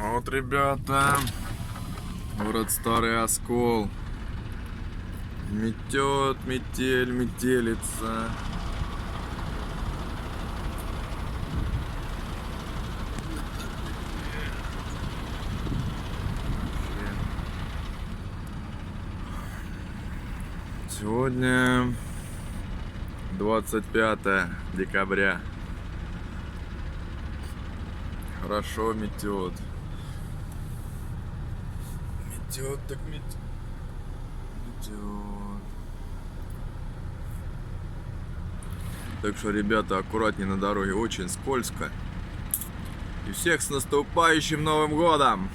Вот, ребята, город Старый Оскол. Метет, метель, метелица. Сегодня 25 декабря. Хорошо метет. Метет, так метет. Так что, ребята, аккуратнее на дороге, очень скользко. И всех с наступающим Новым годом!